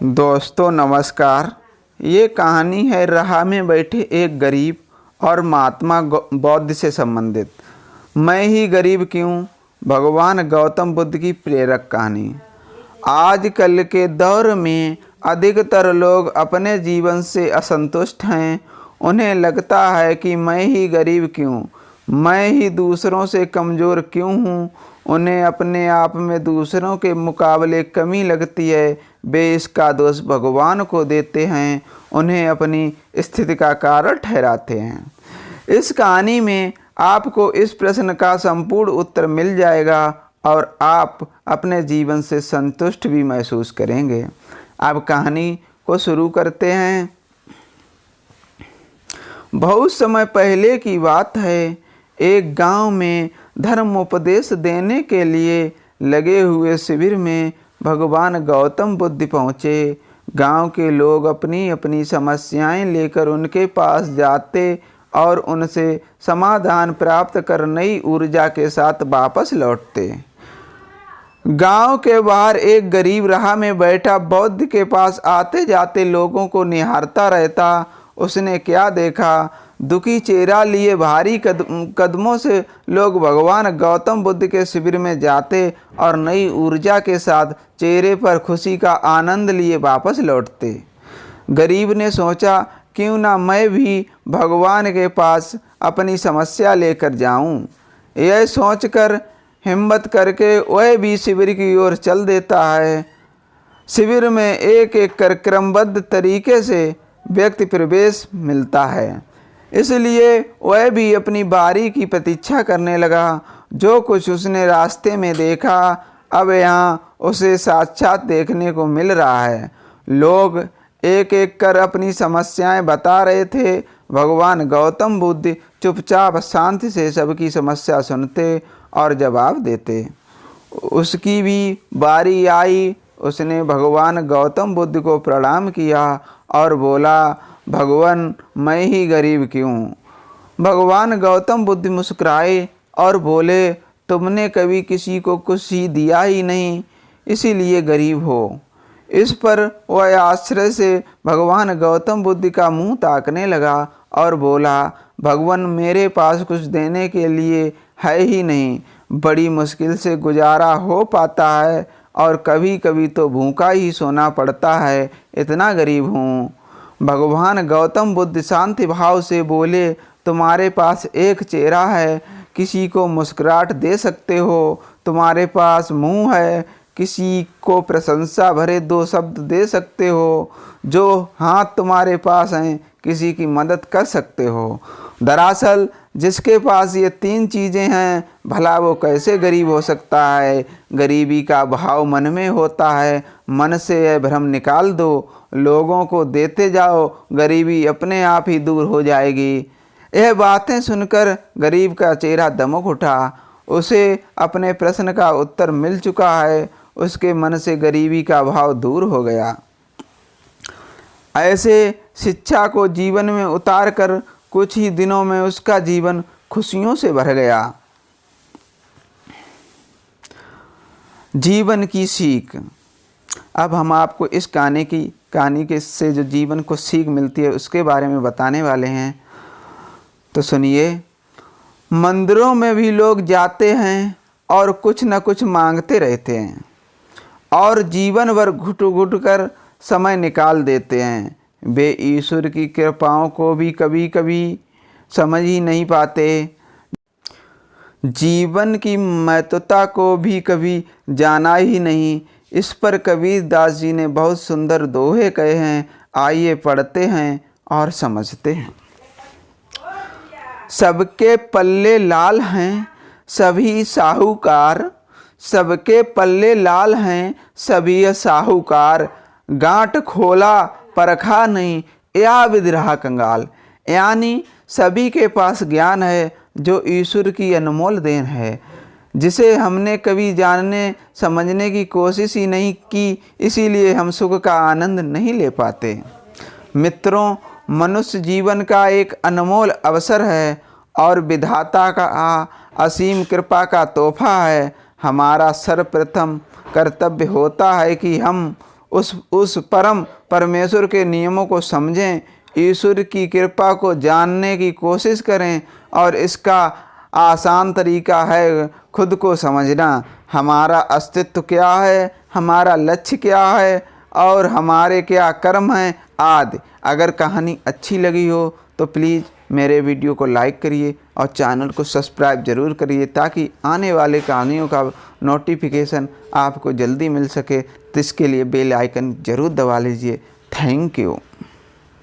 दोस्तों नमस्कार। ये कहानी है राह में बैठे एक गरीब और महात्मा बौद्ध से संबंधित। मैं ही गरीब क्यों, भगवान गौतम बुद्ध की प्रेरक कहानी। आजकल के दौर में अधिकतर लोग अपने जीवन से असंतुष्ट हैं। उन्हें लगता है कि मैं ही गरीब क्यों, मैं ही दूसरों से कमज़ोर क्यों हूँ। उन्हें अपने आप में दूसरों के मुकाबले कमी लगती है। वे इसका दोष भगवान को देते हैं, उन्हें अपनी स्थिति का कारण ठहराते हैं। इस कहानी में आपको इस प्रश्न का संपूर्ण उत्तर मिल जाएगा और आप अपने जीवन से संतुष्ट भी महसूस करेंगे। अब कहानी को शुरू करते हैं। बहुत समय पहले की बात है। एक गांव में धर्मोपदेश देने के लिए लगे हुए शिविर में भगवान गौतम बुद्ध पहुँचे। गांव के लोग अपनी अपनी समस्याएं लेकर उनके पास जाते और उनसे समाधान प्राप्त कर नई ऊर्जा के साथ वापस लौटते। गांव के बाहर एक गरीब राह में बैठा बुद्ध के पास आते जाते लोगों को निहारता रहता। उसने क्या देखा, दुखी चेहरा लिए भारी कदमों से लोग भगवान गौतम बुद्ध के शिविर में जाते और नई ऊर्जा के साथ चेहरे पर खुशी का आनंद लिए वापस लौटते। गरीब ने सोचा, क्यों ना मैं भी भगवान के पास अपनी समस्या लेकर जाऊं। यह सोचकर हिम्मत करके वह भी शिविर की ओर चल देता है। शिविर में एक एक कर क्रमबद्ध तरीके से व्यक्ति प्रवेश मिलता है, इसलिए वह भी अपनी बारी की प्रतीक्षा करने लगा। जो कुछ उसने रास्ते में देखा अब यहाँ उसे साक्षात देखने को मिल रहा है। लोग एक एक कर अपनी समस्याएं बता रहे थे। भगवान गौतम बुद्ध चुपचाप शांति से सबकी समस्या सुनते और जवाब देते। उसकी भी बारी आई। उसने भगवान गौतम बुद्ध को प्रणाम किया और बोला, भगवान मैं ही गरीब क्यों। भगवान गौतम बुद्ध मुस्कुराए और बोले, तुमने कभी किसी को कुछ ही दिया ही नहीं, इसीलिए गरीब हो। इस पर वह आश्चर्य से भगवान गौतम बुद्ध का मुंह ताकने लगा और बोला, भगवान मेरे पास कुछ देने के लिए है ही नहीं, बड़ी मुश्किल से गुजारा हो पाता है और कभी कभी तो भूखा ही सोना पड़ता है, इतना गरीब हूँ। भगवान गौतम बुद्ध शांति भाव से बोले, तुम्हारे पास एक चेहरा है, किसी को मुस्कुराहट दे सकते हो। तुम्हारे पास मुंह है, किसी को प्रशंसा भरे दो शब्द दे सकते हो। जो हाथ तुम्हारे पास हैं, किसी की मदद कर सकते हो। दरअसल जिसके पास ये तीन चीज़ें हैं, भला वो कैसे गरीब हो सकता है। गरीबी का भाव मन में होता है, मन से यह भ्रम निकाल दो। लोगों को देते जाओ, गरीबी अपने आप ही दूर हो जाएगी। यह बातें सुनकर गरीब का चेहरा दमक उठा। उसे अपने प्रश्न का उत्तर मिल चुका है। उसके मन से गरीबी का भाव दूर हो गया। ऐसे शिक्षा को जीवन में उतार कर कुछ ही दिनों में उसका जीवन खुशियों से भर गया। जीवन की सीख। अब हम आपको इस कहानी के से जो जीवन को सीख मिलती है उसके बारे में बताने वाले हैं, तो सुनिए। मंदिरों में भी लोग जाते हैं और कुछ न कुछ मांगते रहते हैं और जीवन भर घुट घुट कर समय निकाल देते हैं। वे ईश्वर की कृपाओं को भी कभी कभी समझ ही नहीं पाते, जीवन की महत्वता को भी कभी जाना ही नहीं। इस पर कबीर दास जी ने बहुत सुंदर दोहे कहे हैं, आइए पढ़ते हैं और समझते हैं। सबके पल्ले लाल हैं सभी साहूकार, सबके पल्ले लाल हैं सभी साहूकार। गांठ खोला परखा नहीं, या विधि रहा कंगाल। यानी सभी के पास ज्ञान है जो ईश्वर की अनमोल देन है, जिसे हमने कभी जानने समझने की कोशिश ही नहीं की, इसीलिए हम सुख का आनंद नहीं ले पाते। मित्रों, मनुष्य जीवन का एक अनमोल अवसर है और विधाता का असीम कृपा का तोहफा है। हमारा सर्वप्रथम कर्तव्य होता है कि हम उस परम परमेश्वर के नियमों को समझें, ईश्वर की कृपा को जानने की कोशिश करें। और इसका आसान तरीका है खुद को समझना, हमारा अस्तित्व क्या है, हमारा लक्ष्य क्या है और हमारे क्या कर्म हैं आदि। अगर कहानी अच्छी लगी हो तो प्लीज़ मेरे वीडियो को लाइक करिए और चैनल को सब्सक्राइब ज़रूर करिए, ताकि आने वाले कहानियों का नोटिफिकेशन आपको जल्दी मिल सके। तो इसके लिए बेल आइकन ज़रूर दबा लीजिए। Thank you.